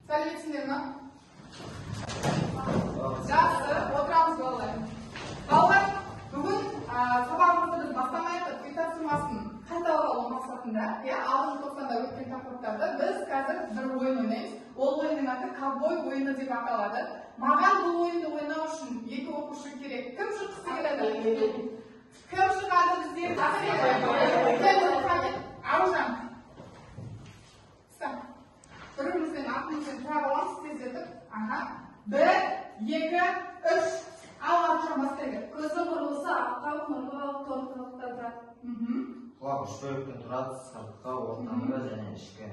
Сәлеметсіңдер ме? Жақсы, отырамыз балалар. Балалар, бүгін сабағымызды біз бастамайық, үй тапсырмасын қайталау мақсатында, алдыңғы тоқсанда өткен тақырыптарды біз қазір бір ойын ойнаймыз. Ол ойынның аты ковбой ойыны деп аталады. Маған бұл ойынды ойнау үшін екі оқушы керек. Кім шыққысы келеді? Кім шығады бізде? Аружан. Бірімізден артымыздан тұра қаламыз, тездетіп. Бір, екі, үш. Ал Аружан бастайды. Көзі құрылысы аққа, мұрға, торқылықтарда. Құлақ үш бөліктен тұрады, сыртқы, ортаңғы және ішкі.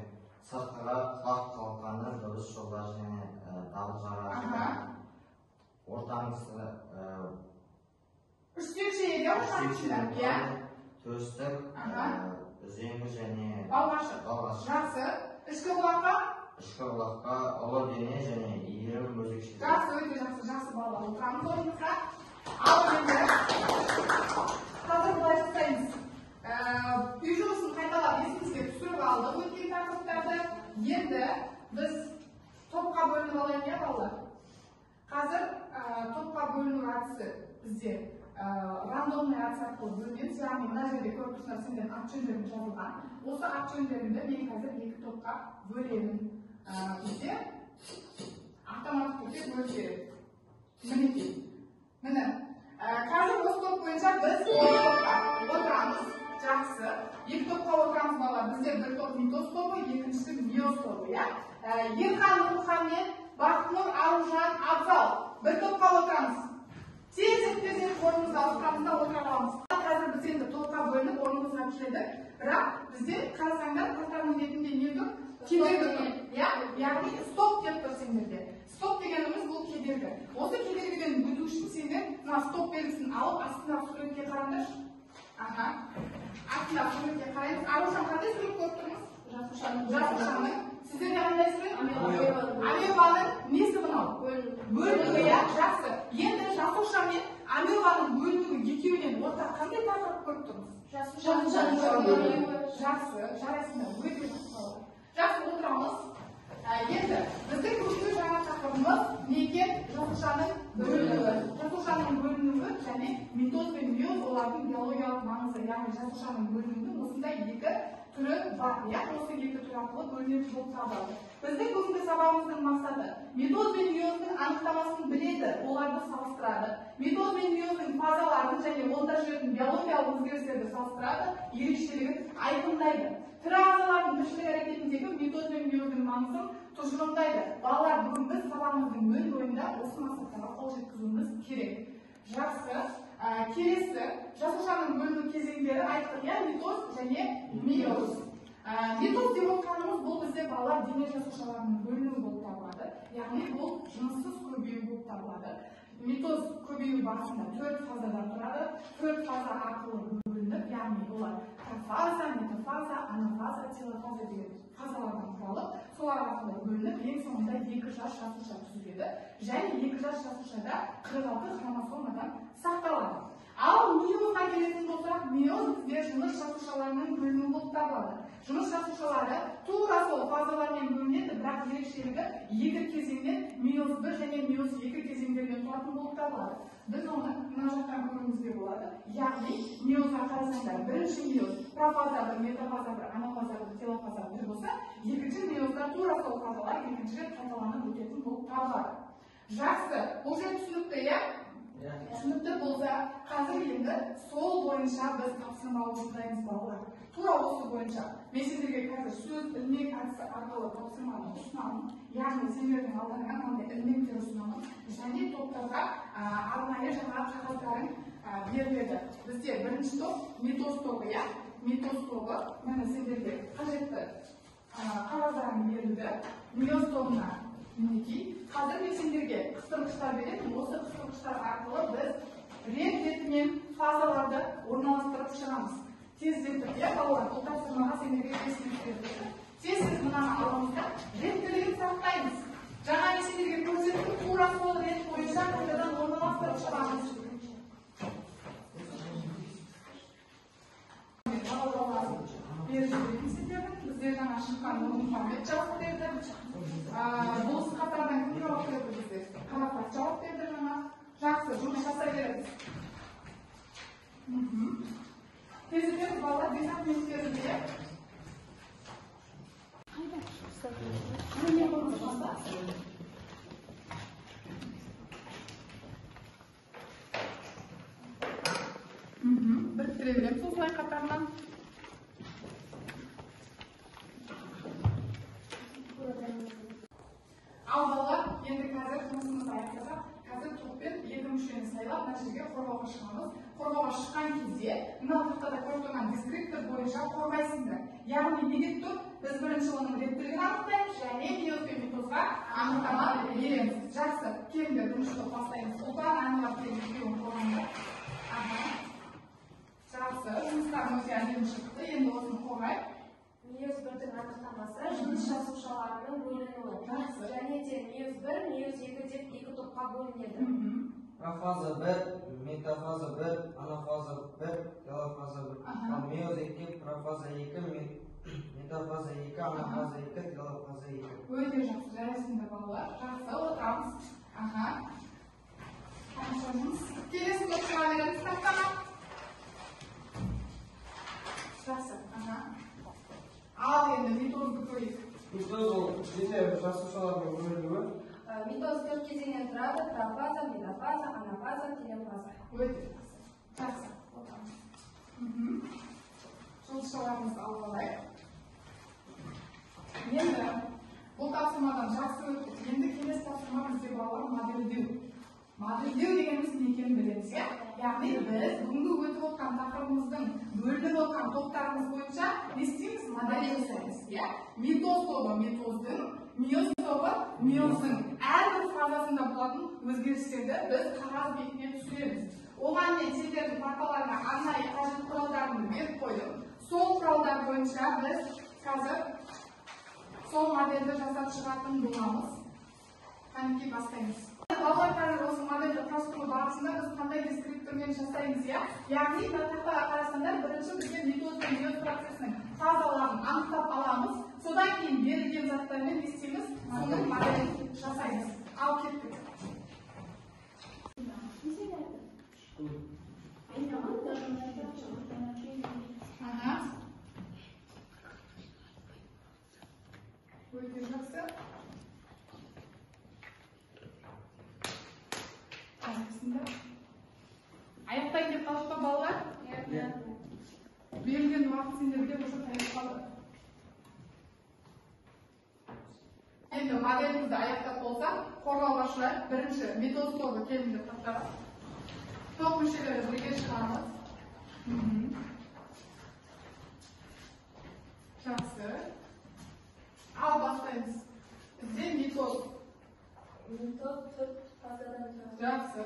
Сыртқыға құлақ қалқаны, дыбыс жолдары және дабыл жарағы. Ортаңғысы үштекшеге төстік, үзеңгі және балғашы. Жақсы. Ішкі құлаққа? Ішкі құлаққа ұлы дене және иірім өзекшелер. Жақсы, өте жақсы, жақсы балалар. Отырамыз орнымызға. Ал енді қазір былай жасаймыз. Үй жұмысын қайталап есімізге түсіріп алдық өткен тақырыптарды. Енді біз топқа бөлініп алайық, иә балалар? Қазір топқа бөліну әдісі бізде рандомный әдіс арқылы бөлінеміз. Яғни мына жерде көріп тұрсыңдар, сендердің ат жөндерің жазылған. Осы ат жөндерімді мен қазір екі топқа бөлемін. Бізде автоматтық түрде бөліседі. Мінекей. Міне. Қазір осы топ бойынша біз екі топқа отырамыз. Жақсы. Екі топқа отырамыз балалар. Бізде бір топ митоз тобы, екіншісі миоз тобы, иә? Ерхан, Мұхаммед, Бақытнұр, Аружан, Абзал. Бір топқа отырамыз. Тез орнымызда отыра аламыз. Қазір біз енді топқа бөлініп орнымызға келдік. Бірақ бізде қарасаңдар қатарының бетінде не тұр? Кедергі тұр. Яғни стоп деп тұр сендерде. Стоп дегеніміз бұл кедергі. Осы кедергіден өту үшін сендер мына стоп белгісін алып, астындағы суретке қараңдаршы. Астындағы суретке қараймыз. Аружан қандай сурет көріп тұрмыз? Жасушаның. Сіздерде қандай сурет? Амебаның несі мынау? Бөлігі, иә? Жақсы. Енді жасуша мен амебаның бөлігі екеуінен ортақ қандай тақырып көріп тұрмыз? Жақсы. Жарайсыңдар. Өте жақсы. Жақсы, отырамыз. Енді біздің бүгінгі жаңа тақырыбымыз неге жасушаның бөлінуі. Жасушаның бөлінуі және митоз бен миоз олардың биологиялық маңызы. Яғни жасушаның бөлінуінің осындай екі түрі бар. Осы екі түр арқылы бөлінетін болып табылады. Біздің бүгінгі сабағымыздың мақсаты митоз бен миоздың анықтамасын біледі, оларды салыстырады. Митоз бен миоздың фазаларын және онда жүретін биологиялық өзгерістерді салыстырады, ерекшелігін айқындайды. Тірі ағзалардың тіршілік әрекетіндегі митоз бен миоздың маңызын тұжырымдайды. Балалар, бүгін біз сабағымыздың өн бойында осы мақсаттарға қол жеткізуіміз керек. Жақсы. Келесі жасушаның бөліну кезеңдері айттық, митоз және миоз. Митоз деп отырғанымыз бұл бізде балалар дене жасушаларының бөлінуі болып табылады. Яғни бұл жыныссыз көбею болып табылады. Митоз көбею барысында төрт фазадан тұрады. Төрт фаза арқылы бөлініп, яғни олар профаза, метафаза, анафаза, телофаза деген фазалардан құралып, солар арқылы бөлініп, ең соңында екі жас жасуша түзіледі. Және екі жас жасушада 46 хромосомадан сақталады. Ал миозға келетін болсақ, миоз бізде жыныс жасушаларының бөлінуі болып табылады. Жыныс жасушалары тура сол фазалармен бөлінеді, бірақ ерекшелігі екі кезеңнен миоз 1 және миоз 2 кезеңдерден тұратын болып табылады. Біз оны мына жақтан көруімізге болады. Яғни миозға қарасаңдар, бірінші миоз профаза 1, метафаза 1, анафаза 1, телофаза 1 болса, екінші миозда тура сол фазалар екінші рет қайталанып өтетін болып табылады. Жақсы, бұл жер түсінікті, иә? Түсінікті болса, қазір енді сол бойынша біз тапсырма орындаймыз балалар. Тура осы бойынша. Мен сендерге қазір сөз ілмек әдісі арқылы тапсырманы ұсынамын. Яғни сендердің алдарыңа мынандай ілмектер ұсынамын. Және топтарға арнайы жаңа қағаздарың беріледі. Бізде бірінші топ митоз тобы, иә? Митоз тобы, міне сендерге қажетті қағаздарың берілді. Миоз тобына мінекей. Қазір мен сендерге қыстырғыштар беремін. Осы қыстырғыштар арқылы біз рет-ретімен фазаларды орналастырып шығамыз. Тездетіп, балалар, бұл тапсырмаға сендерге тез берді. Тез мынаны алыңызда реттілігін сақтаймыз. Жаңа мен сендерге көрсеттім, тура сол рет бойынша қайтадан орналастырып шығамыз. Беріп жүретін сендердің бізде жаңа қатарынан шыққан Нұрмұхамед жауап берді. Бұл қатардан кім жауап берді бізде? Қарақат жауап берді жаңа. Жақсы, жұмыс жасай береміз. Тезірек балалар 5 минут берілді. Біріктіре береміз осылай қатарынан. Ал балалар, енді қазір жұмысымызды аяқтасақ, қазір топпен екі мүшені сайлап, мына жерге қорғауға шығамыз. Қорғауға шыққан кезде, мына тақтада көріп тұрған дескриптор бойынша қорғайсыңдар. Яғни не деп тұр? Біз бірінші оның реттілігін анықтаймыз және миоз бен митозға анықтама береміз. Жақсы, келіңдер, бірінші топ бастаймыз. Ұлпан, Ануар келіп екеуін қорғаңдар. Жақсы, жұмыстарымыз әдемі шықты, енді осыны қорғай. Миоз 1-дің анықтамасы жыныс жасушаларының бөлінуі. Және де миоз 1, миоз 2 деп екі топқа бөлінеді. Профаза 1, метафаза 1, анафаза 1, телофаза 1. Миоз 2, профаза 2, метафаза 2, анафаза 2, телофаза 2. Өте жақсы, жарайсыңдар балалар. Жақсы, отырамыз. Келесі топ шыға береміз тақтаға. Жақсы, ал енді митозды көрейік. Митоз ол жеке жасушалардың бөлінуі. Митоз 4 кезеңнен тұрады: профаза, метафаза, анафаза, телофаза. Өте жақсы. Жақсы, отырамыз. Жылшыларымызды алып алайық. Енді бұл тапсырмадан жақсы өтіп, енді келесі тапсырма бізде балалар модельдеу. Модельдеу дегеніміз не екенін білеміз, иә? Яғни біз бүгінгі өтіп отқан тақырыбымыздың бөлініп отқан топтарымыз бойынша не істейміз? Модель жасаймыз, иә? Митоз тобы митоздың, миоз тобы миоздың әрбір фазасында болатын өзгерістерді біз қағаз бетіне түсіреміз. Оған мен сендердің парталарына арнайы қажет құралдарымды беріп қойдым. Сол құралдар бойынша біз қазір сол модельді жасап шығатын боламыз. Қанекей бастаймыз. Балалар қазір осы модельді құрастыру барысында біз қандай дескриптормен жасаймыз, иә? Яғни мына тақтаға қарасаңдар, бірінші бізде митоз бен миоз процесінің фазаларын анықтап аламыз. Содан кейін берілген заттармен не істейміз? Соның моделін жасаймыз. Ал кеттік. Өте жақсы. Аяқтайын деп қалдық па балалар? Берілген уақыт сендерде уже таяп қалды. Енді моделімізді аяқтап болсақ, қорғауға шығайық. Бірінші митоз тобы келіңдер тақтаға. Топ мүшелері бірге шығамыз. Жақсы. Ал бастаймыз. Бізде митоз. Митоз 4 фазадан тұрады. Жақсы.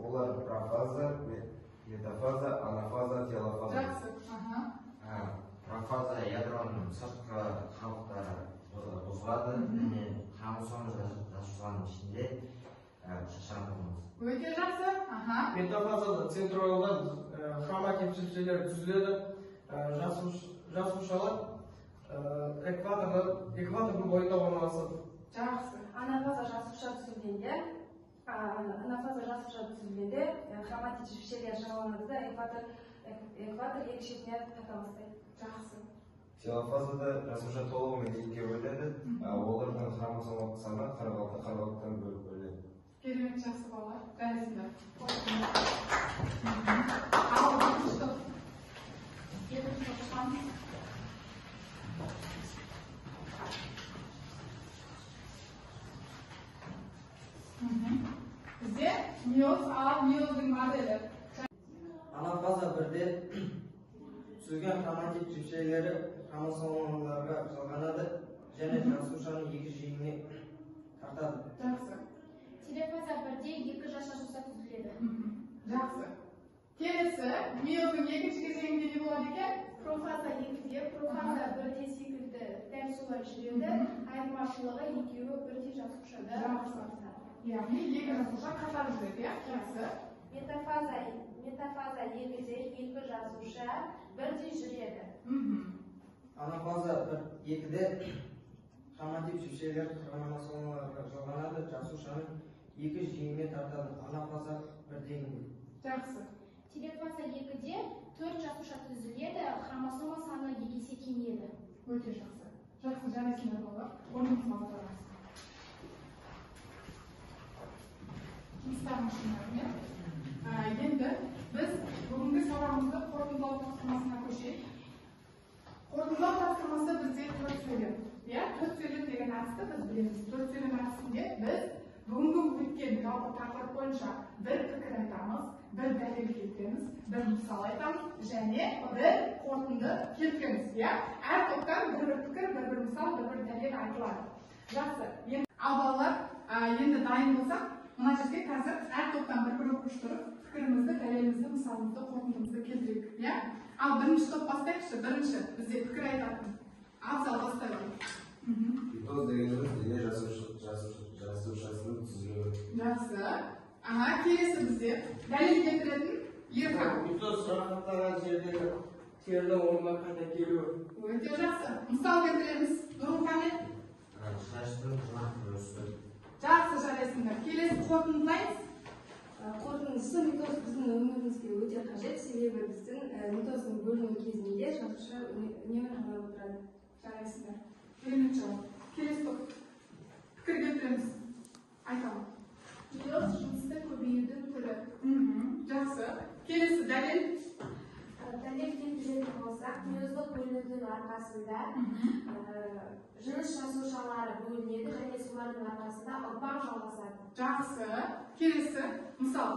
Олар профаза, метафаза, анафаза, телофаза. Жақсы. Профаза ядроның сыртқы қабықтары бұзылады, және хромосом жасушаларының ішінде шашырап тұрмыз. Өте жақсы. Метафазада центройлда хроматин жіпшелер түзіледі. Жасушалар экватордың бойында орналасады. Жақсы. Анафаза жасуша түзілгенде хроматин жіпшелер жараланады да экватор екі шетіне тарта бастайды. Жақсы. Телофазада жасуша толығымен екіге бөлінеді. Олардың хромосомалық саны 46-46-тан бөлінеді. Керемет, жақсы балалар. Жарайсыңдар. Ал екінші топ. Екінші топ шығамыз. Бізде миоз А, миоздың моделі. Анафаза 1-де түзілген хроматин жіпшелері хромосомаларға жалғанады және жасушаның екі жиегіне тартады. Жақсы. Телофаза 1-де екі жасуша түзіледі. Жақсы. Келесі миоздың екінші кезеңінде не болады екен? Профаза 2-де, профаза 1-де секілді дәл солай жүреді. Айырмашылығы екеуі бірдей жасушада. Жақсы. Яғни екі жасуша қатар жүреді, иә? Жақсы. Метафаза 2-де екі жасуша бірдей жүреді. Анафаза 1-2-де хроматив жіпшелер хромосомаларға жалғанады, жасушаның 2 жиегіне тартады. Анафаза 1-де. Жақсы. Телефаза 2-де 4 жасуша түзіледі, хромосома саны 2 есе кемейеді. Өте жақсы. Жақсы, жарайсыңдар балалар. Орныңызға отырыңыз. Жұмыстарың үшін рахмет. Енді біз бүгінгі сабағымызды қорытындылау тапсырмасына көшейік. Қорытындылау тапсырмасы бізде 4 сөйлем. Иә, 4 сөйлем деген әдісті біз білеміз. 4 сөйлем әдісінде біз бүгінгі өткен жалпы тақырып бойынша бір пікір айтамыз, бір дәлел келтіреміз, бір мысал айтамыз және бір қорытынды келтіреміз. Иә, әр топтан бір пікір, бір мысал, бір дәлел айтылады. Жақсы. Ал балалар, енді дайын болсақ, мына жерге қазір әр топтан бір оқыштырып, пікірімізді, дәлелімізді, мысалымызды, қорытындымызды келтірейік. Иә? Ал бірінші топ бастайықшы. Бірінші бізде пікір айтатын. Абзал бастайық. Митоз дегеніміз дене жасушасының түзілуі. Жақсы. Келесі бізде дәлел келтіретін Ерхан. Митоз жарақаттаған жердегі терінің орнына қайта келуі. Өте жақсы. Мысал келтіреміз. Нұрмұхамед. Шаштың жинақ өсті. Жақсы, жарайсыңдар. Келесі қорытындылаймыз. Қорытындысы митоз біздің өмірімізге өте қажет, себебі біздің митоздың бөліну кезінде жасуша үнемі жаңарып отырады. Жарайсыңдар. Керемет жауап. Келесі топ. Пікір келтіреміз. Айтамын. Мейоз жынысты көбеюдің түрі. Жақсы. Келесі дәлел. Дәлел келтіретін болсақ, мейоздық бөлінудің арқасында жыныс жасушалары бөлінеді және солардың арқасында ұрпақ жалғасады. Жақсы. Келесі мысал.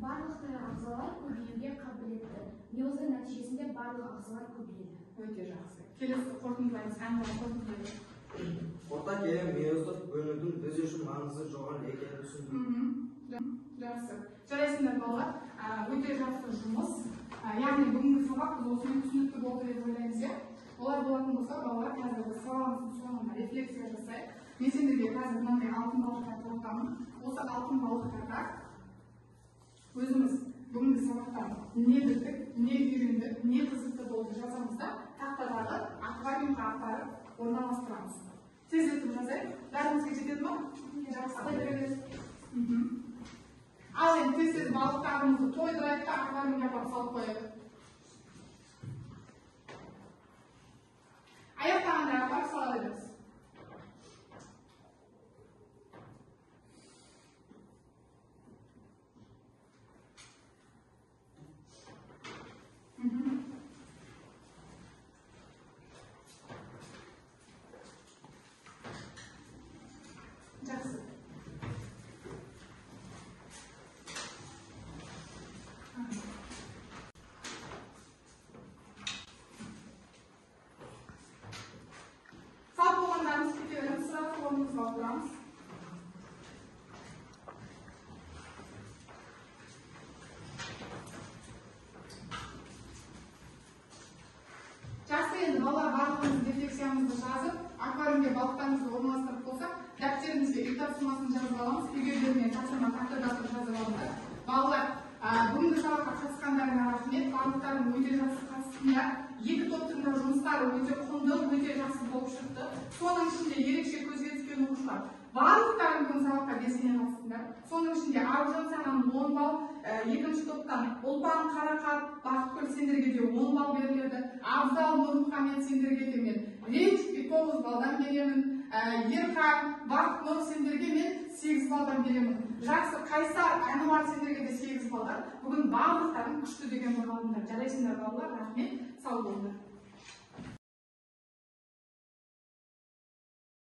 Барлық ағзалар көбеюге қабілетті. Мейоздың нәтижесінде барлық ағзалар көбейеді. Өте жақсы. Келесі қорытындылаймыз. Қорытындылаймыз. Орта келе мейоздық бөлінудің біз үшін маңызы жоғары екенін түсіндік. Жақсы. Жарайсыңдар балалар. Өте жақсы жұмыс. Яғни бүгінгі сабақ біз осымен түсінікті болды деп ойлаймыз. Олай болатын болса, балалар қазір біз сабағымыздың соңында рефлексия жасайық. Мен сендерге қазір мынандай алтын балықтар тоқтамын. Осы алтын балықтарға өзіміз бүгінгі сабақтан не білдік, не үйрендік, не қызықты болды жазамыз да тақтадағы аквариумға апарып орналастырамыз. Тездетіп жазайық. Бәрімізге жетеді ма? Жақсы. Ал енді тез балықтарымызды тойдырайық та аквариумға апарып салып қояйық. Аяқтағанда апарып сала береміз. Жақсы. Сау болғандарыңыз кете береміз, сразу орнымызға отырамыз. Жақсы, енді балалар барлығымыз рефлексиямызды жазып, аквариумге балықтарымызды орналастырып болсақ, дәптерімізге үй тапсырмасын жазып аламыз, үйге берген тапсырма тақтадағы жазып алыңдар. Балалар, бүгінгі сабаққа қатысқандарыңа рахмет, барлықтарың өте жақсы қатыстыңдар. Екі топтың да жұмыстары өте құнды, өте жақсы болып шықты. Соның ішінде ерекше көзге түскен оқушылар барлықтарың бүгін сабаққа белсене қатыстыңдар. Соның ішінде Аружан Сананың 10 балл, екінші топтан Ұлпан Қарақат, Бақытгүл сендерге де 10 балл беріледі. Абзал Нұрмұхамед сендерге де мен Ренжікпей 9 балдан беремін. Ерхан, Бақытнұр сендерге мен 8 балдан беремін. Жақсы, Қайсар, Әнуар сендерге де 8 балдан. Бүгін барлықтарың күшті деген болғандар. Жарайсыңдар балалар, рахмет, сау болыңдар.